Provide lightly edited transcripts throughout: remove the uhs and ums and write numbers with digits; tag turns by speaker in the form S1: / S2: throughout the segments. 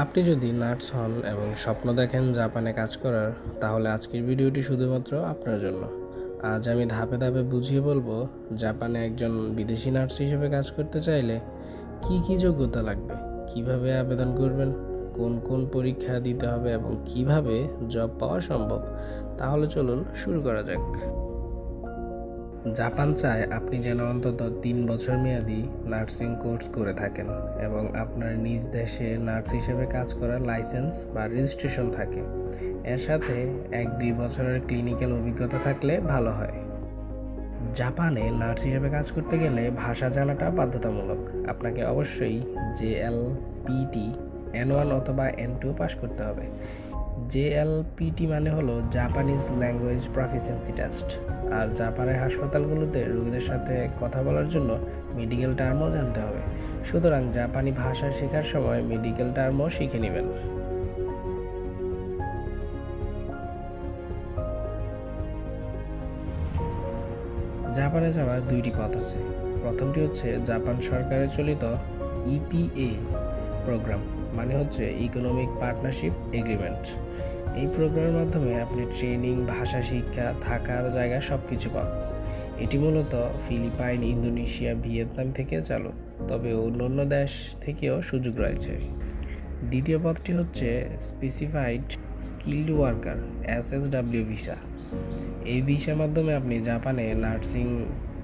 S1: আপনি যদি নার্স হন এবং স্বপ্ন দেখেন জাপানে কাজ করার, তাহলে আজকের ভিডিওটি শুধুমাত্র আপনার জন্য। আজ আমি ধাপে ধাপে বুঝিয়ে বলবো জাপানে একজন বিদেশি নার্স হিসেবে কাজ করতে চাইলে কি কি যোগ্যতা লাগবে, কিভাবে আবেদন করবেন, কোন কোন পরীক্ষা দিতে হবে এবং কিভাবে জব পাওয়া সম্ভব। তাহলে চলুন শুরু করা যাক। জাপান চায় আপনি যেন অন্তত 3 বছর মেয়াদি নার্সিং কোর্স করে থাকেন এবং আপনার নিজ দেশে নার্স হিসেবে কাজ করার লাইসেন্স বা রেজিস্ট্রেশন থাকে। এর সাথে 1-2 বছরের ক্লিনিক্যাল অভিজ্ঞতা থাকলে ভালো হয়। জাপানে নার্স হিসেবে কাজ করতে গেলে ভাষা জানাটা বাধ্যতামূলক। আপনাকে অবশ্যই JLPT N1 অথবা N2 পাস করতে হবে। JLPT মানে হলো জাপানিজ ল্যাঙ্গুয়েজ প্রফিসিয়েন্সি টেস্ট। আর জাপানের হাসপাতালগুলোতে রোগীদের সাথে কথা বলার জন্য মেডিকেল টার্মও জানতে হবে। সুতরাং জাপানি ভাষা শেখার সময় মেডিকেল টার্মও শিখে নেবেন। জাপানে যাওয়ার 2টি পথ আছে। প্রথমটি হচ্ছে জাপান সরকারের চালিত EPA প্রোগ্রাম, মানে হচ্ছে ইকোনমিক পার্টনারশিপ এগ্রিমেন্ট। এই প্রোগ্রামের মাধ্যমে আপনি ট্রেনিং, ভাষা শিক্ষা, থাকার জায়গা সব কিছু পাবেন। এটি মূলত ফিলিপাইন, ইন্দোনেশিয়া, ভিয়েতনাম থেকে চালু, তবে অন্যান্য দেশ থেকেও সুযোগ রয়েছে। দ্বিতীয় পথটি হচ্ছে specified skilled worker SSW visa. এই ভিসার মাধ্যমে আপনি জাপানে নার্সিং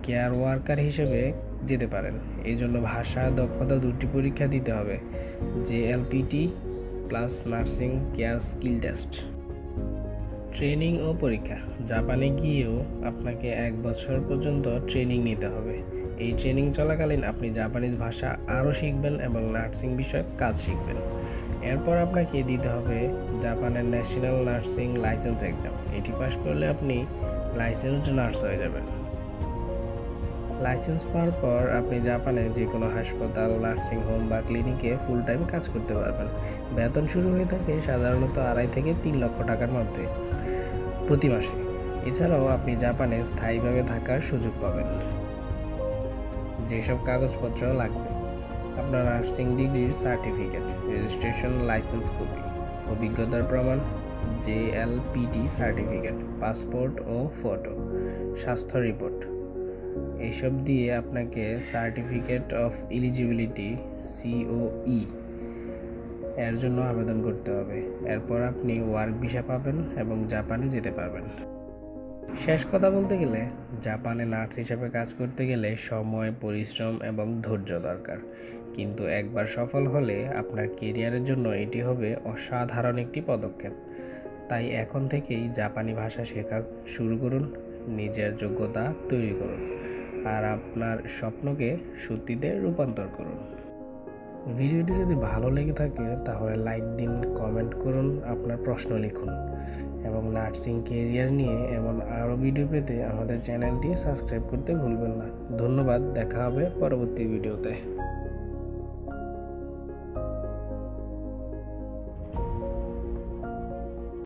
S1: কেয়ার ওয়ার্কার হিসেবে যেতে পারেন। এই জন্য ভাষা দক্ষতা 2টি পরীক্ষা দিতে হবে, JLPT plus nursing care skill test. Training ও পরীক্ষা। জাপানে গিয়েও আপনাকে 1 বছর পর্যন্ত ট্রেনিং নিতে হবে। এই ট্রেনিং চলাকালীন আপনি জাপানিজ ভাষা আরও শিখবেন এবং নার্সিং বিষয়ক কাজ শিখবেন। এরপর আপনাকে দিতে হবে জাপানের ন্যাশনাল নার্সিং লাইসেন্স এক্সাম। এটি পাস করলে আপনি লাইসেন্সড নার্স হয়ে যাবেন। লাইসেন্স পাওয়ার পর আপনি জাপানে যে কোনো হাসপাতাল, নার্সিং হোম বা ক্লিনিকে ফুল টাইম কাজ করতে পারবেন। বেতন শুরু হয়ে থাকে সাধারণত 2.5 থেকে 3 লক্ষ টাকার মধ্যে প্রতি মাসে। এছাড়াও আপনি জাপানে স্থায়ীভাবে থাকার সুযোগ পাবেন। যেসব কাগজপত্র লাগবে: আপনার নার্সিং ডিগ্রির সার্টিফিকেট, রেজিস্ট্রেশন লাইসেন্স কপি, অভিজ্ঞতার প্রমাণ, JLPT সার্টিফিকেট, পাসপোর্ট ও ফটো, স্বাস্থ্য রিপোর্ট। এইসব দিয়ে আপনাকে সার্টিফিকেট অফ এলিজিবিলিটি COE এর জন্য আবেদন করতে হবে। এরপর আপনি ওয়ার্ক ভিসা পাবেন এবং জাপানে যেতে পারবেন। শেষ কথা বলতে গেলে, জাপানে নার্স হিসেবে কাজ করতে গেলে সময়, পরিশ্রম এবং ধৈর্য দরকার। কিন্তু একবার সফল হলে আপনার কেরিয়ারের জন্য এটি হবে অসাধারণ একটি পদক্ষেপ। তাই এখন থেকেই জাপানি ভাষা শেখা শুরু করুন, নিজের যোগ্যতা তৈরি করুন আর আপনার স্বপ্নকে সত্যিতে রূপান্তর করুন। ভিডিওটি যদি ভালো লেগে থাকে তাহলে লাইক দিন, কমেন্ট করুন, আপনার প্রশ্ন লিখুন এবং নার্সিং কেরিয়ার নিয়ে এমন আরও ভিডিও পেতে আমাদের চ্যানেলটি সাবস্ক্রাইব করতে ভুলবেন না। ধন্যবাদ, দেখা হবে পরবর্তী ভিডিওতে।